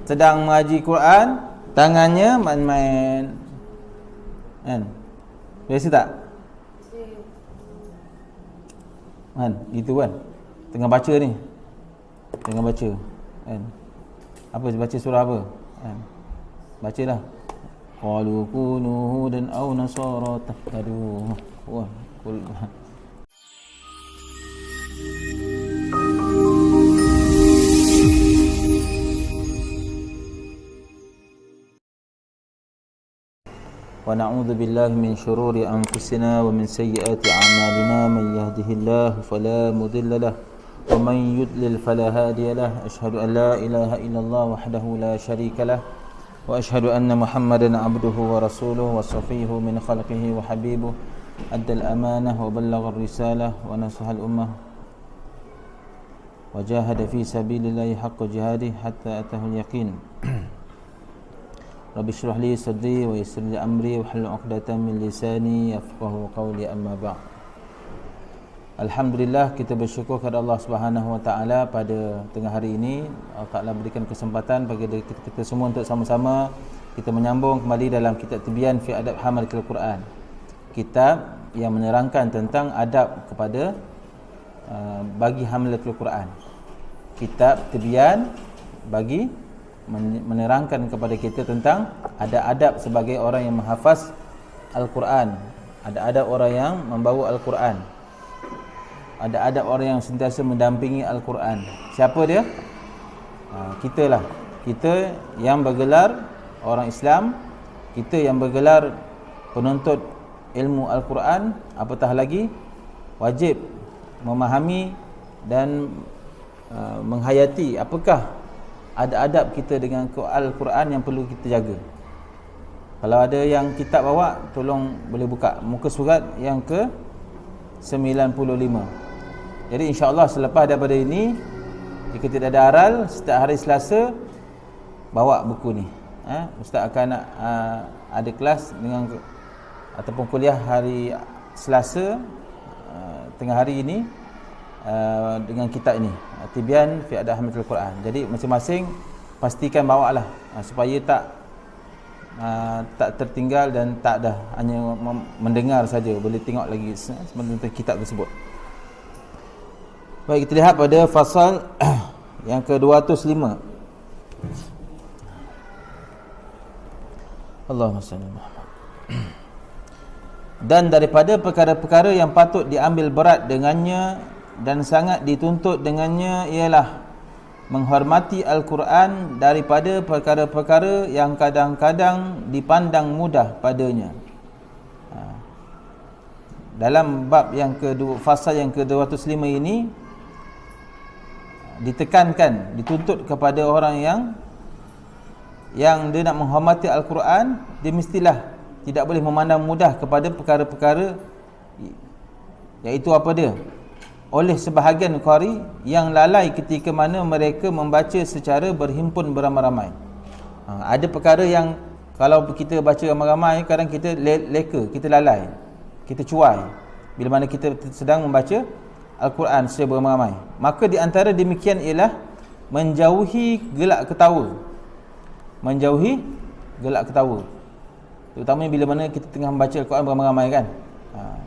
sedang mengaji Quran, tangannya main-main. Kan? Biasa tak? Kan? Gitu kan? Tengah baca ni. Tengah baca. Kan? Apa baca surah apa? Kan? Bacalah. Qalu kunu hudan aw nasara tahtadu. Wah, kul. Wa na'udzu billahi min syururi anfusina wa min sayyiati a'malina man yahdihillahu fala mudilla lahu wa man yudlil fala hadiya lahu. Asyhadu an la ilaha illallah wahdahu la syarika lahu wa asyhadu anna Muhammadan abduhu wa rasuluhu wa safiyuhu min khalqihi wa habibuhu addal amanah wa ballagha risalah wa nasaha al ummah wa jahada fi sabilillahi haqqa jihadihi hatta atahu al yaqin. Rabbi shrah li sadri wa yassir li amri wa hlul 'uqdatam min lisani yafqahu qawli, amma ba'd. Alhamdulillah, kita bersyukur kepada Allah Subhanahu wa taala pada tengah hari ini Allah Taala berikan kesempatan bagi kita semua untuk sama-sama kita menyambung kembali dalam kitab Tibyan fi Adab Hamalatul Quran. Kitab yang menerangkan tentang adab kepada bagi Hamalatul Quran. Kitab Tibyan bagi menerangkan kepada kita tentang ada adab sebagai orang yang menghafaz Al-Quran, ada adab orang yang membawa Al-Quran, ada adab orang yang sentiasa mendampingi Al-Quran. Siapa dia? Kita lah. Kita yang bergelar orang Islam, kita yang bergelar penuntut ilmu Al-Quran, apatah lagi wajib memahami dan menghayati apakah ada adab kita dengan Al-Quran yang perlu kita jaga. Kalau ada yang kitab bawa, tolong boleh buka muka surat yang ke 95. Jadi insya-Allah selepas daripada ini, jika tidak ada aral, setiap hari Selasa bawa buku ni. Ustaz akan ada kelas dengan ataupun kuliah hari Selasa tengah hari ini dengan kitab ini, Tibyan fi Adab Hamalatul Quran. Jadi masing-masing pastikan bawalah supaya tak tertinggal dan tak dah hanya mendengar saja, boleh tengok lagi tentang kitab tersebut. Baik, kita lihat pada fasal yang ke-205. Allahumma salli ala Muhammad. Dan daripada perkara-perkara yang patut diambil berat dengannya dan sangat dituntut dengannya ialah menghormati Al-Quran daripada perkara-perkara yang kadang-kadang dipandang mudah padanya. Dalam bab yang fasal yang ke-205 ini ditekankan, dituntut kepada orang yang dia nak menghormati Al-Quran, dia mestilah tidak boleh memandang mudah kepada perkara-perkara, iaitu apa dia? Oleh sebahagian qari yang lalai ketika mana mereka membaca secara berhimpun beramai-ramai. Ada perkara yang kalau kita baca ramai-ramai, kadang kita leka, kita lalai, kita cuai bila mana kita sedang membaca Al-Quran secara beramai-ramai. Maka di antara demikian ialah menjauhi gelak ketawa. Menjauhi gelak ketawa, terutamanya bila mana kita tengah membaca Al-Quran beramai-ramai kan.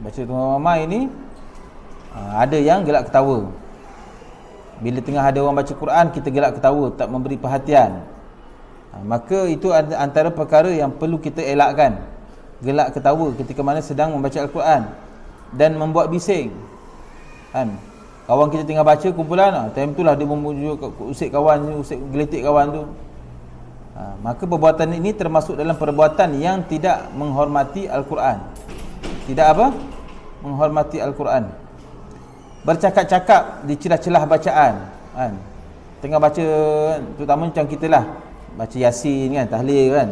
Baca beramai-ramai ni, ada yang gelak ketawa. Bila tengah ada orang baca Quran, kita gelak ketawa, tak memberi perhatian. Maka itu antara perkara yang perlu kita elakkan, gelak ketawa ketika mana sedang membaca Al-Quran, dan membuat bising kan. Kawan kita tengah baca kumpulan, time itulah dia usik kawan, usik geletik kawan tu. Maka perbuatan ini termasuk dalam perbuatan yang tidak menghormati Al-Quran. Tidak apa? Menghormati Al-Quran. Bercakap-cakap di celah-celah bacaan kan. Tengah baca, terutama macam kita lah, baca Yasin kan, tahlil kan,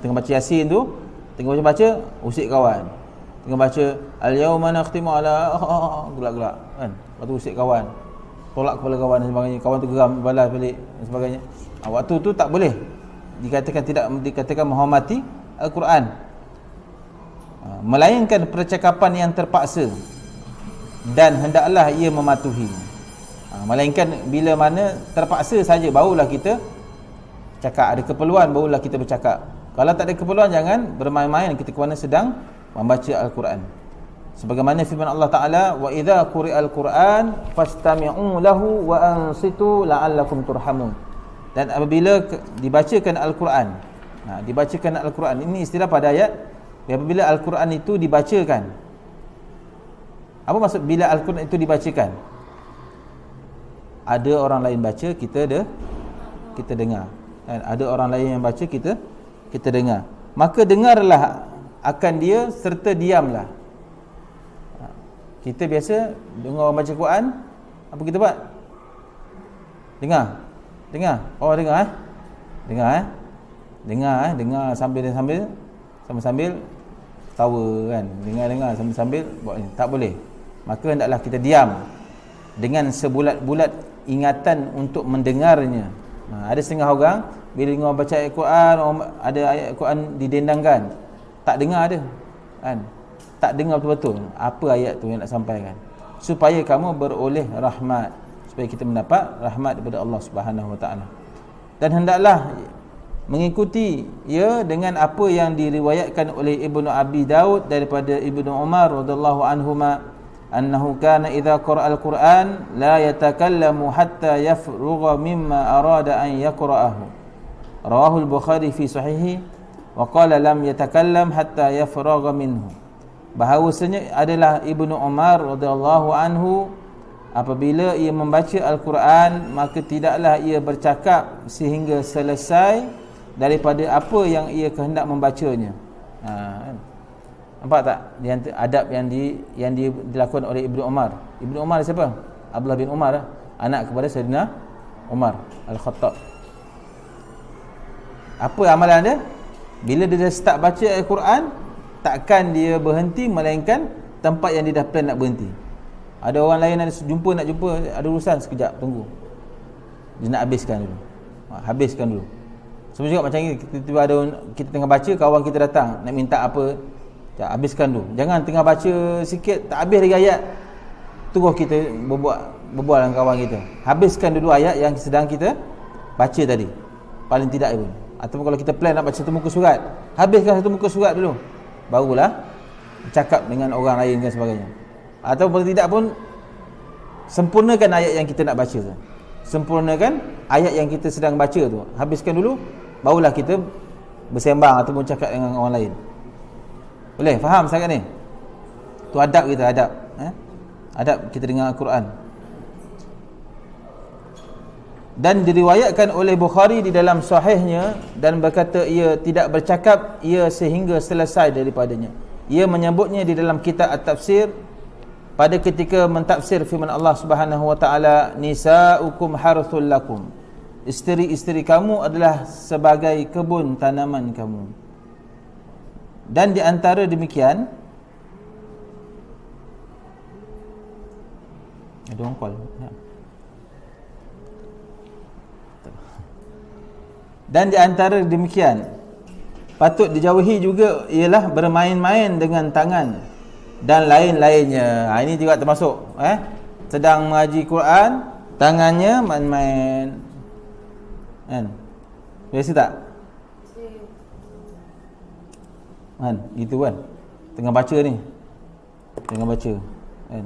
tengah baca Yasin tu, tengah baca usik kawan. Tengah baca al-yauma nakhtimu ala gelak-gelak kan. Lepas tu usik kawan, tolak kepala kawan dan sebagainya. Kawan tu geram balas balik dan sebagainya. Waktu tu tak boleh dikatakan menghormati Al-Quran. Melainkan percakapan yang terpaksa dan hendaklah ia mematuhi. Melainkan bila mana terpaksa saja barulah kita cakap, ada keperluan barulah kita bercakap. Kalau tak ada keperluan, jangan bermain-main ketika mana sedang membaca Al-Quran. Sebagaimana firman Allah Ta'ala, wa idza quri'al Qur'an fastami'u lahu wa ansitu la'allakum turhamun. Dan apabila dibacakan Al-Quran, dibacakan Al-Quran, ini istilah pada ayat, apabila Al-Quran itu dibacakan. Apa maksud bila Al-Quran itu dibacakan? Ada orang lain baca, kita dengar. Dan ada orang lain yang baca, kita dengar. Maka dengarlah akan dia serta diamlah. Kita biasa dengar orang baca Quran, apa kita buat? Dengar. Oh, dengar Dengar sambil tawa kan. Dengar sambil buat ni. Tak boleh. Maka hendaklah kita diam dengan sebulat-bulat ingatan untuk mendengarnya. Ada setengah orang bila dengar baca ayat Quran, ada ayat Quran didendangkan, tak dengar ada kan, tak dengar betul-betul apa ayat tu yang nak sampaikan, supaya kamu beroleh rahmat, supaya kita mendapat rahmat daripada Allah Subhanahu Wa Taala. Dan hendaklah mengikuti dengan apa yang diriwayatkan oleh Ibnu Abi Daud daripada Ibnu Umar radhiyallahu anhuma, annahu kana idza qara'a al-Qur'an la yatakallamu hatta yafrugha mimma arada an yaqra'ahu. Rawahu al-Bukhari fi sahihi wa qala lam yatakallam hatta yafrugha minhu. Bahawasanya adalah Ibnu Umar radhiyallahu anhu, apabila ia membaca Al-Quran, maka tidaklah ia bercakap sehingga selesai daripada apa yang ia kehendak membacanya. Nampak tak? Adab yang dilakukan oleh Ibnu Umar. Ibnu Umar siapa? Abdullah bin Umar, anak kepada Sayyidina Umar Al-Khattab. Apa amalan dia? Bila dia dah start baca Al-Quran, takkan dia berhenti melainkan tempat yang dia dah plan nak berhenti. Ada orang lain nak jumpa, ada urusan, sekejap tunggu. Dia nak habiskan dulu. Habiskan dulu. Semua juga macam ni, tiba-tiba ada kita tengah baca, kawan kita datang nak minta apa, habiskan dulu. Jangan tengah baca sikit tak habis lagi ayat, terus kita berbual dengan kawan kita. Habiskan dulu ayat yang sedang kita baca tadi, paling tidak pun. Ataupun kalau kita plan nak baca satu muka surat, habiskan satu muka surat dulu, barulah bercakap dengan orang lain dan sebagainya. Atau paling tidak pun sempurnakan ayat yang kita nak baca tu. Sempurnakan ayat yang kita sedang baca tu. Habiskan dulu, barulah kita bersembang ataupun cakap dengan orang lain. Boleh? Faham sangat ni? Tu adab kita, adab. Adab kita dengar Al-Quran. Dan diriwayatkan oleh Bukhari di dalam sahihnya, dan berkata ia tidak bercakap ia sehingga selesai daripadanya. Ia menyebutnya di dalam kitab At-Tafsir pada ketika mentafsir firman Allah Subhanahu Wa Taala, nisa'ukum harthul lakum, isteri-isteri kamu adalah sebagai kebun tanaman kamu. Dan di antara demikian, ada orang call. Dan di antara demikian, patut dijauhi juga ialah bermain-main dengan tangan dan lain-lainnya. Ini juga termasuk sedang mengaji Quran, tangannya main-main kan? Biasa tak? Kan? Gitu kan? Tengah baca ni, tengah baca kan?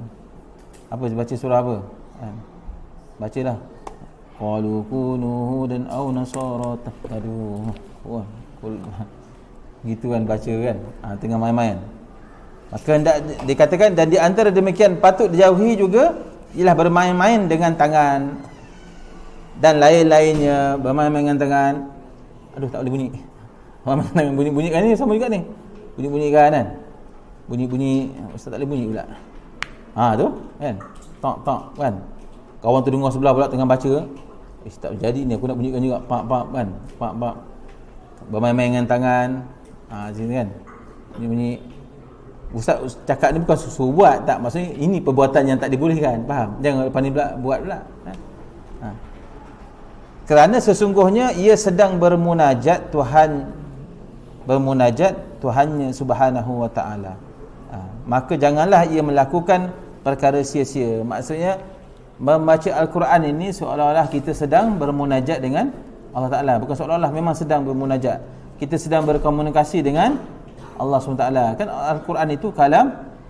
Apa baca surah apa kan? Bacalah qalu kunu hudan aw nasara tahtadu. Wah, gitu kan baca kan? Tengah main-main. Maka hendak dikatakan, dan di antara demikian patut dijauhi juga ialah bermain-main dengan tangan dan lain-lainnya. Bermain-main dengan tangan, aduh tak boleh bunyi. Bermain-main bunyi-bunyi kan ni sama juga ni. Bunyi-bunyi kan? Bunyi-bunyi ustaz tak boleh bunyi pula. Tu kan? Tok kan? Kawan tu dengar sebelah pula tengah baca. Tak jadi ni, aku nak bunyikan juga. Pak kan? Pak. Bermain-main dengan tangan. Sini kan? Bunyi-bunyi. Ustaz cakap ni bukan suruh buat, tak, maksudnya ini perbuatan yang tak dibolehkan, faham? Jangan lepas ni pula buat pula. Kerana sesungguhnya ia sedang bermunajat Tuhannya Subhanahu Wa Taala. Maka janganlah ia melakukan perkara sia-sia. Maksudnya membaca Al-Quran ini seolah-olah kita sedang bermunajat dengan Allah Ta'ala. Bukan seolah-olah, memang sedang bermunajat. Kita sedang berkomunikasi dengan Allah SWT. Kan Al-Quran itu kalam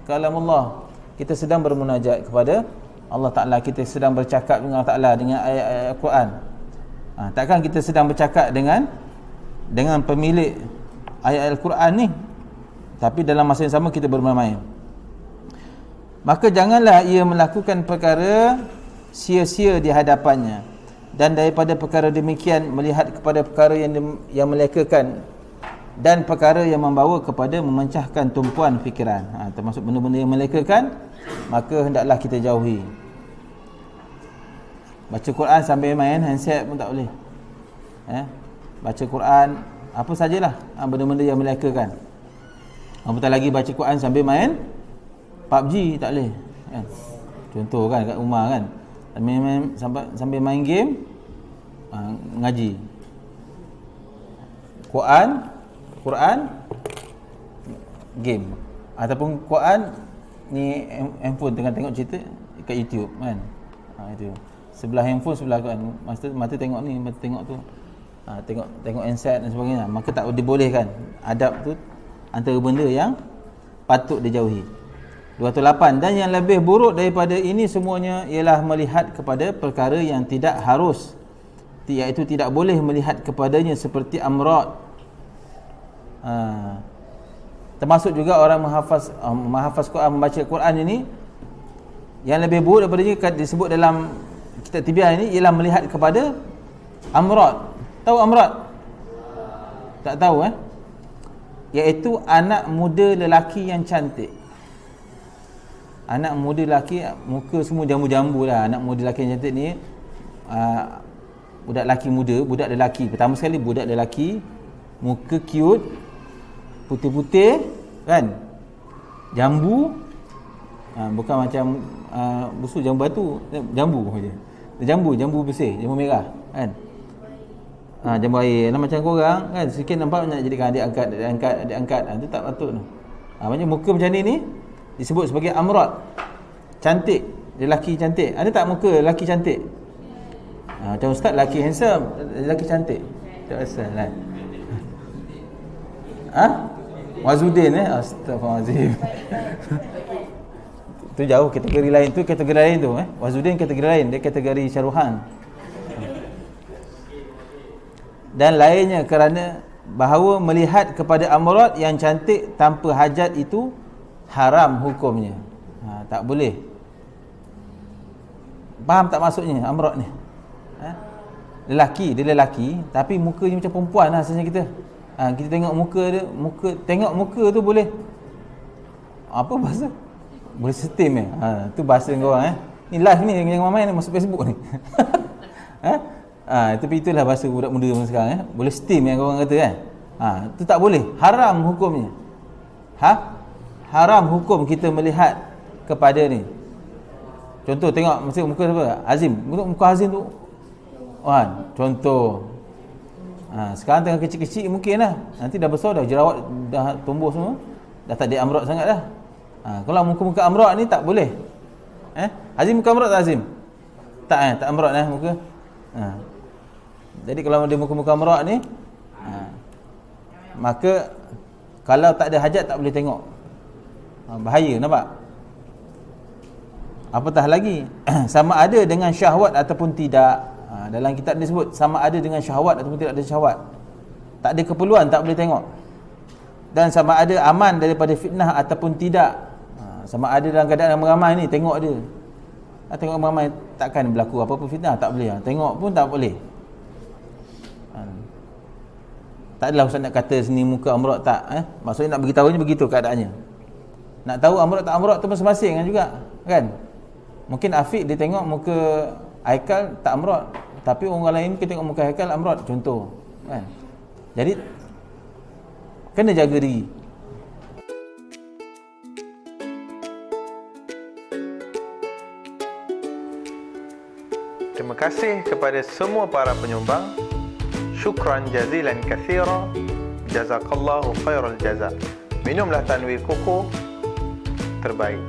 Allah. Kita sedang bermunajat kepada Allah Ta'ala. Kita sedang bercakap dengan Allah Ta'ala dengan ayat-ayat Al-Quran. Takkan kita sedang bercakap dengan pemilik ayat Al-Quran ni, tapi dalam masa yang sama kita bermain-main. Maka janganlah ia melakukan perkara sia-sia di hadapannya, dan daripada perkara demikian melihat kepada perkara yang melekakan dan perkara yang membawa kepada memecahkan tumpuan fikiran. Termasuk benda-benda yang melekakan, maka hendaklah kita jauhi. Baca Quran sambil main handset pun tak boleh. Baca Quran apa sajalah, benda-benda yang melekakan. Apatah lagi baca Quran sambil main PUBG, tak boleh kan? Contoh kan kat rumah kan, sambil main game, ngaji Quran game, ataupun Quran ni handphone tengah tengok cerita kat YouTube kan. Itu sebelah handphone, sebelah Quran, mata tengok ni, mata tengok tu, tengok handset dan sebagainya. Maka tak dibolehkan. Adab tu antara benda yang patut dijauhi. 208. Dan yang lebih buruk daripada ini semuanya ialah melihat kepada perkara yang tidak harus, iaitu tidak boleh melihat kepadanya, seperti amrad. Termasuk juga orang menghafaz Quran, membaca Quran ini, yang lebih buruk daripada ini disebut dalam kitab Tibyan ini ialah melihat kepada amrad. Tahu amrad? Tak tahu iaitu anak muda lelaki yang cantik. Anak muda lelaki, muka semua jambu-jambu lah. Anak muda lelaki yang cantik ni, budak lelaki muda, budak lelaki. Pertama sekali budak lelaki, muka cute, putih-putih kan, jambu, bukan macam busuk jambu batu, jambu je. Jambu bersih, jambu merah kan. Jambu air. Macam korang kan, sikit nampak nak jadikan adik angkat. Itu tak patut tu. Macam muka macam ni disebut sebagai amrad. Cantik, lelaki cantik. Ada tak muka lelaki cantik? Macam ustaz, lelaki handsome, lelaki cantik. Tak asal kan. Wazuddin Astaghfirullahaladzim. Tu jauh, kategori lain tu, Wazuddin kategori lain, dia kategori Syaruhan. Dan lainnya, kerana bahawa melihat kepada amrad yang cantik tanpa hajat itu haram hukumnya. Tak boleh. Faham tak maksudnya amrad ni? Lelaki, dia lelaki tapi mukanya macam perempuan lah sebenarnya kita. Kita tengok tengok muka tu boleh apa bahasa? Boleh steam tu bahasa korang Ni live ni, jangan main masuk Facebook ni. Tapi itulah bahasa budak muda sekarang boleh steam yang korang kata kan. Itu tak boleh, haram hukumnya. Haram hukum kita melihat kepada ni. Contoh, tengok mesti muka siapa? Azim. Muka Azim tu contoh. Sekarang tengah kecil-kecil mungkin lah. Nanti dah besar, dah jerawat dah tumbuh semua, dah tak ada amrad sangat dah. Kalau muka-muka amrad ni tak boleh. Azim muka amrad tak Azim? Tak tak amrad muka. Jadi kalau ada muka-muka amrad ni, maka kalau tak ada hajat tak boleh tengok. Bahaya, nampak? Apatah lagi sama ada dengan syahwat ataupun tidak. Dalam kitab ni sebut sama ada dengan syahwat ataupun tidak ada syahwat. Tak ada keperluan, tak boleh tengok. Dan sama ada aman daripada fitnah ataupun tidak. Sama ada dalam keadaan ramai ni, tengok dia. Tengok ramai, takkan berlaku apa-apa fitnah, tak boleh. Tengok pun tak boleh. Tak adalah Ustaz nak kata seni muka amrad tak. Maksudnya nak beritahunya begitu keadaannya. Nak tahu amrad tak amrad tu masing-masing kan juga kan. Mungkin Afiq dia tengok muka Haikal tak amrad, tapi orang lain kita tengok muka Haikal amrad, contoh kan. Jadi kena jaga diri. Terima kasih kepada semua para penyumbang. Syukran jazilan katsira. Jazakallahu khairal jaza. Minumlah Tanwir Koko, terbaik.